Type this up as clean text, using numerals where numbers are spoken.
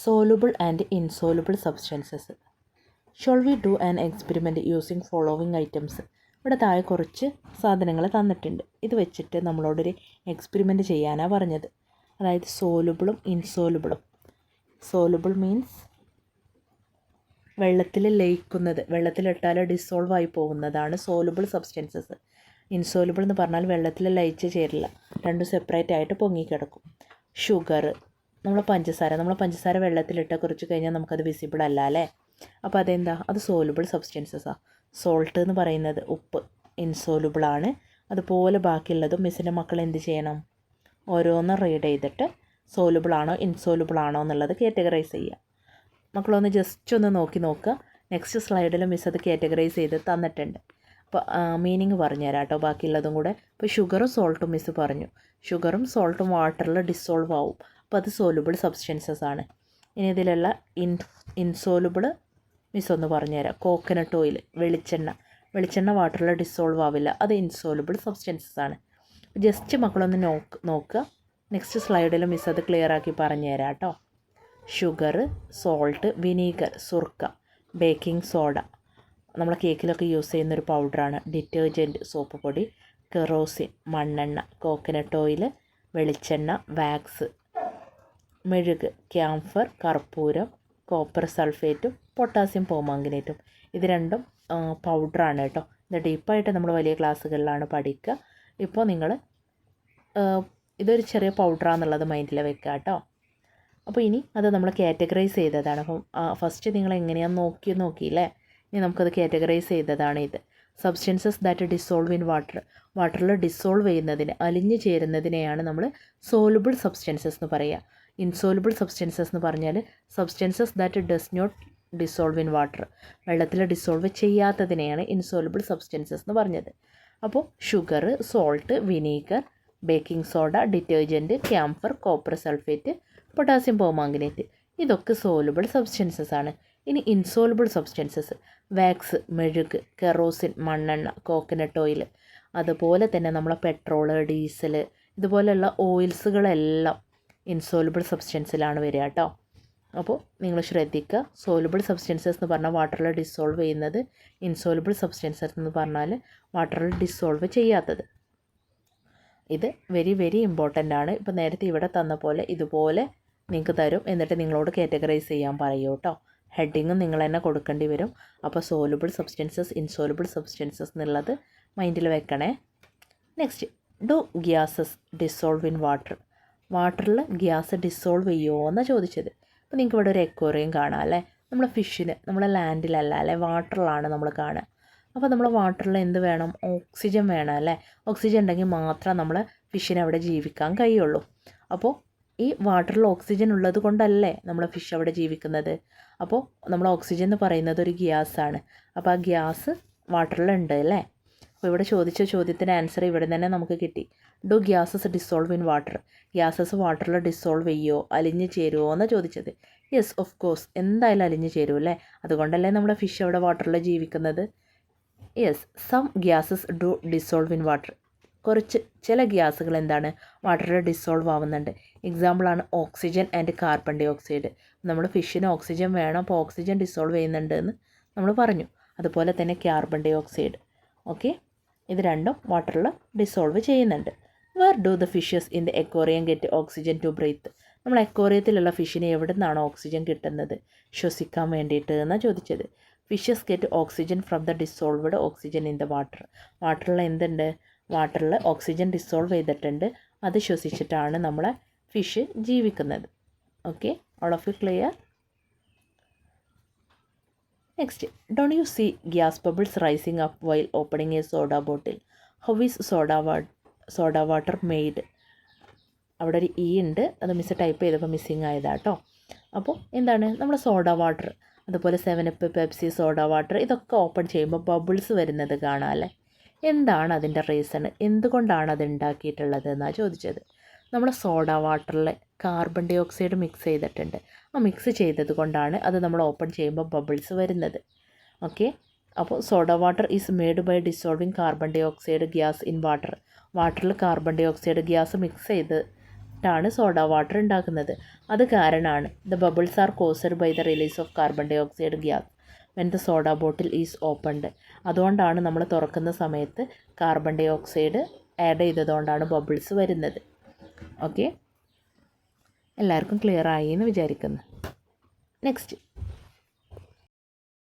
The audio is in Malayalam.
Soluble and insoluble substances. Shall we do an experiment using following items? ഇവിടെ താഴെ കുറച്ച് സാധനങ്ങൾ തന്നിട്ടുണ്ട്. ഇത് വെച്ചിട്ട് നമ്മളോടൊരു എക്സ്പെരിമെൻ്റ് ചെയ്യാനാണ് പറഞ്ഞത്. അതായത് സോലുബിളും ഇൻസോലുബിളും. സോലുബിൾ മീൻസ് വെള്ളത്തിൽ ലയിക്കുന്നത്, വെള്ളത്തിലിട്ടാൽ ഡിസോൾവ് ആയി പോകുന്നതാണ് സോലുബിൾ സബ്സ്റ്റൻസസ്. ഇൻസോലുബിൾ എന്ന് പറഞ്ഞാൽ വെള്ളത്തിൽ ലയിച്ച് ചേരില്ല, രണ്ടും സെപ്പറേറ്റ് ആയിട്ട് പൊങ്ങിക്കിടക്കും. ഷുഗർ, നമ്മൾ പഞ്ചസാര വെള്ളത്തിലിട്ട് കുറച്ച് കഴിഞ്ഞാൽ നമുക്കത് വിസിബിൾ അല്ല അല്ലേ. അപ്പോൾ അതെന്താ, അത് സോലുബിൾ സബ്സ്റ്റൻസസാണ്. സോൾട്ട് എന്ന് പറയുന്നത് ഉപ്പ്, ഇൻസോലുബിളാണ്. അതുപോലെ ബാക്കിയുള്ളതും മിസ്സിൻ്റെ മക്കൾ എന്ത് ചെയ്യണം, ഓരോന്ന് റീഡ് ചെയ്തിട്ട് സോലുബിളാണോ ഇൻസോലുബിളാണോ എന്നുള്ളത് കാറ്റഗറൈസ് ചെയ്യുക. മക്കളൊന്ന് ജസ്റ്റ് ഒന്ന് നോക്കുക. നെക്സ്റ്റ് സ്ലൈഡിൽ മിസ് അത് കാറ്റഗറൈസ് ചെയ്ത് തന്നിട്ടുണ്ട്. അപ്പോൾ മീനിങ് പറഞ്ഞുതരാം കേട്ടോ, ബാക്കിയുള്ളതും കൂടെ. ഇപ്പോൾ ഷുഗറും സോൾട്ടും മിസ് പറഞ്ഞു. ഷുഗറും സോൾട്ടും വാട്ടറിൽ ഡിസോൾവ് ആവും, അപ്പോൾ അത് സോലുബിൾ സബ്സ്റ്റൻസസ് ആണ്. ഇനി ഇതിലുള്ള ഇൻസോലുബിൾ മിസ് ഒന്ന് പറഞ്ഞുതരാം. കോക്കനട്ട് ഓയിൽ, വെളിച്ചെണ്ണ വാട്ടറിൽ ഡിസോൾവ് ആവില്ല, അത് ഇൻസോലുബിൾ സബ്സ്റ്റൻസസ് ആണ്. ജസ്റ്റ് മക്കളൊന്ന് നോക്കുക. നെക്സ്റ്റ് സ്ലൈഡിൽ മിസ് അത് ക്ലിയർ ആക്കി പറഞ്ഞു തരാം കേട്ടോ. ഷുഗർ, സോൾട്ട്, വിനീഗർ, സുർക്ക, ബേക്കിംഗ് സോഡ, നമ്മൾ കേക്കിലൊക്കെ യൂസ് ചെയ്യുന്നൊരു പൗഡറാണ്. ഡിറ്റർജൻറ്റ്, സോപ്പ് പൊടി, കെറോസിൻ, മണ്ണെണ്ണ, കോക്കനട്ട് ഓയിൽ, വെളിച്ചെണ്ണ, വാക്സ്, മെഴുക്, ക്യാംഫർ, കർപ്പൂരം, കോപ്പർ സൾഫേറ്റും പൊട്ടാസ്യം പെർമാംഗനേറ്റും. ഇത് രണ്ടും പൗഡറാണ് കേട്ടോ. ഇത് ഡീപ്പായിട്ട് നമ്മൾ വലിയ ക്ലാസ്സുകളിലാണ് പഠിക്കുക. ഇപ്പോൾ നിങ്ങൾ ഇതൊരു ചെറിയ പൗഡറാണെന്നുള്ളത് മൈൻഡിൽ വെക്കുക കേട്ടോ. അപ്പോൾ ഇനി അത് നമ്മൾ കാറ്റഗറൈസ് ചെയ്തതാണ്. അപ്പം ഫസ്റ്റ് നിങ്ങൾ എങ്ങനെയാണെന്ന് നോക്കിയില്ലേ. ഇനി നമുക്കത് കാറ്റഗറൈസ് ചെയ്തതാണ് ഇത്. സബ്സ്റ്റൻസസ് ദാറ്റ് ഡിസോൾവ് ഇൻ വാട്ടറിൽ ഡിസോൾവ് ചെയ്യുന്നതിന്, അലിഞ്ഞു ചേരുന്നതിനെയാണ് നമ്മൾ സോലുബിൾ സബ്സ്റ്റൻസസ് എന്ന് പറയുക. ഇൻസോലുബിൾ സബ്സ്റ്റൻസസ് എന്ന് പറഞ്ഞാൽ substances that does not dissolve in water, വെള്ളത്തിൽ ഡിസോൾവ് ചെയ്യാത്തതിനെയാണ് ഇൻസോലുബിൾ സബ്സ്റ്റൻസസ് എന്ന് പറഞ്ഞത്. അപ്പോൾ sugar, salt, vinegar, baking soda, detergent, camphor, copper sulphate, potassium permanganate, ഇതൊക്കെ സോലുബിൾ സബ്സ്റ്റൻസസ് ആണ്. ഇനി ഇൻസോലുബിൾ സബ്സ്റ്റൻസസ്, വാക്സ്, മെഴുക്, കെറോസിൻ, മണ്ണെണ്ണ, കോക്കനട്ട് ഓയിൽ, അതുപോലെ തന്നെ നമ്മളെ പെട്രോള്, ഡീസൽ, ഇതുപോലെയുള്ള ഓയിൽസുകളെല്ലാം ഇൻസോലുബിൾ സബ്സ്റ്റൻസിലാണ് വരിക കേട്ടോ. അപ്പോൾ നിങ്ങൾ ശ്രദ്ധിക്കുക. സോലുബിൾ സബ്സ്റ്റൻസസ് എന്ന് പറഞ്ഞാൽ വാട്ടറിൽ ഡിസോൾവ് ചെയ്യുന്നത്, ഇൻസോലുബിൾ സബ്സ്റ്റൻസസ് എന്ന് പറഞ്ഞാൽ വാട്ടറിൽ ഡിസോൾവ് ചെയ്യാത്തത്. ഇത് വെരി വെരി ഇമ്പോർട്ടൻ്റ് ആണ്. ഇപ്പോൾ നേരത്തെ ഇവിടെ തന്ന പോലെ ഇതുപോലെ നിങ്ങൾക്ക് തരും, എന്നിട്ട് നിങ്ങളോട് കാറ്റഗറൈസ് ചെയ്യാൻ പറയൂ കേട്ടോ. ഹെഡിങ്ങും നിങ്ങൾ തന്നെ കൊടുക്കേണ്ടി വരും. അപ്പോൾ സോലുബിൾ സബ്സ്റ്റൻസസ്, ഇൻസോലുബിൾ സബ്സ്റ്റൻസസ് എന്നുള്ളത് മൈൻഡിൽ വെക്കണേ. Next, do gases dissolve in വാട്ടറിൽ ഗ്യാസ് ഡിസോൾവ് ചെയ്യുമോ എന്നാണ് ചോദിച്ചത്. അപ്പോൾ നിങ്ങൾക്ക് ഇവിടെ ഒരു എക്വേറിയം കാണാം അല്ലേ. നമ്മളെ ഫിഷിന് നമ്മളെ ലാൻഡിലല്ല അല്ലേ, വാട്ടറിലാണ് നമ്മൾ കാണുക. അപ്പോൾ നമ്മൾ വാട്ടറിൽ എന്ത് വേണം, ഓക്സിജൻ വേണം അല്ലേ. ഓക്സിജൻ ഉണ്ടെങ്കിൽ മാത്രമേ നമ്മളെ ഫിഷിന് അവിടെ ജീവിക്കാൻ കഴിയുള്ളൂ. അപ്പോൾ ഈ വാട്ടറിൽ ഓക്സിജൻ ഉള്ളത് കൊണ്ടല്ലേ നമ്മളെ ഫിഷ് അവിടെ ജീവിക്കുന്നത്. അപ്പോൾ നമ്മൾ ഓക്സിജൻ എന്ന് പറയുന്നത് ഒരു ഗ്യാസാണ്. അപ്പോൾ ആ ഗ്യാസ് വാട്ടറിലുണ്ട് അല്ലേ. അപ്പോൾ ഇവിടെ ചോദിച്ച ചോദ്യത്തിന് ആൻസർ ഇവിടെ തന്നെ നമുക്ക് കിട്ടി. Do gases dissolve in water, gases വാട്ടറിൽ ഡിസോൾവ് ചെയ്യുമോ, അലിഞ്ഞ് ചേരുമോ എന്നാണ് ചോദിച്ചത്. യെസ്, ഓഫ് കോഴ്സ്, എന്തായാലും അലിഞ്ഞ് ചേരും അല്ലേ. അതുകൊണ്ടല്ലേ നമ്മുടെ ഫിഷ് അവിടെ വാട്ടറിൽ ജീവിക്കുന്നത്. Yes, some gases do dissolve in water, ചില ഗ്യാസുകൾ എന്താണ് വാട്ടറിൽ ഡിസോൾവ് ആവുന്നുണ്ട്. എക്സാമ്പിളാണ് oxygen and carbon dioxide. നമ്മൾ ഫിഷിന് ഓക്സിജൻ വേണം, അപ്പോൾ ഓക്സിജൻ ഡിസോൾവ് ചെയ്യുന്നുണ്ട് എന്ന് നമ്മൾ പറഞ്ഞു. അതുപോലെ തന്നെ കാർബൺ ഡൈ ഓക്സൈഡ്. ഓക്കെ, ഇത് രണ്ടും വാട്ടറിൽ ഡിസോൾവ് ചെയ്യുന്നുണ്ട്. Where do the fishes in the aquarium get oxygen to breathe, നമ്മൾ എക്വേറിയത്തിലുള്ള ഫിഷിന് എവിടെ നിന്നാണ് ഓക്സിജൻ കിട്ടുന്നത്, ശ്വസിക്കാൻ വേണ്ടിയിട്ട് എന്നാണ് ചോദിച്ചത്. Fishes get oxygen from the dissolved oxygen in the വാട്ടറിൽ എന്തുണ്ട്, വാട്ടറിൽ ഓക്സിജൻ ഡിസോൾവ് ചെയ്തിട്ടുണ്ട്, അത് ശ്വസിച്ചിട്ടാണ് നമ്മളെ ഫിഷ് ജീവിക്കുന്നത്. Okay, all of you clear. Next, don't you see gas bubbles rising up while opening a soda bottle, how is soda water made. അവിടെ ഒരു ഇ ഉണ്ട്, അത് മിസ് ടൈപ്പ് ചെയ്തപ്പോൾ മിസ്സിങ് ആയതാട്ടോ. അപ്പോൾ എന്താണ്, നമ്മൾ സോഡ വാട്ടർ, അതുപോലെ 7up, പെപ്സി, സോഡ വാട്ടർ, ഇതൊക്കെ ഓപ്പൺ ചെയ്യുമ്പോൾ ബബിൾസ് വരുന്നത് കാണാം അല്ലേ. എന്താണ് അതിൻ്റെ റീസൺ, എന്തുകൊണ്ടാണ് അത് ഉണ്ടാക്കിയിട്ടുള്ളത് എന്നാണ് ചോദിച്ചത്. നമ്മൾ സോഡ വാട്ടറിൽ കാർബൺ ഡൈ ഓക്സൈഡ് മിക്സ് ചെയ്തിട്ടുണ്ട്. ആ മിക്സ് ചെയ്തത് കൊണ്ടാണ് അത് നമ്മൾ ഓപ്പൺ ചെയ്യുമ്പോൾ ബബിൾസ് വരുന്നത്. ഓക്കെ, അപ്പോൾ soda water is made by dissolving carbon dioxide gas in വാട്ടറിൽ carbon dioxide gas mix ചെയ്ത് ഇട്ടാണ് സോഡ വാട്ടർ ഉണ്ടാക്കുന്നത്. അത് കാരണമാണ് the bubbles are caused by the release of carbon dioxide gas when the soda bottle is opened. അതുകൊണ്ടാണ് നമ്മൾ തുറക്കുന്ന സമയത്ത് കാർബൺ ഡൈ ഓക്സൈഡ് ആഡ് ചെയ്തതുകൊണ്ടാണ് ബബിൾസ് വരുന്നത്. ഓക്കെ, എല്ലാവർക്കും ക്ലിയർ ആയി എന്ന് വിചാരിക്കുന്നു. നെക്സ്റ്റ്,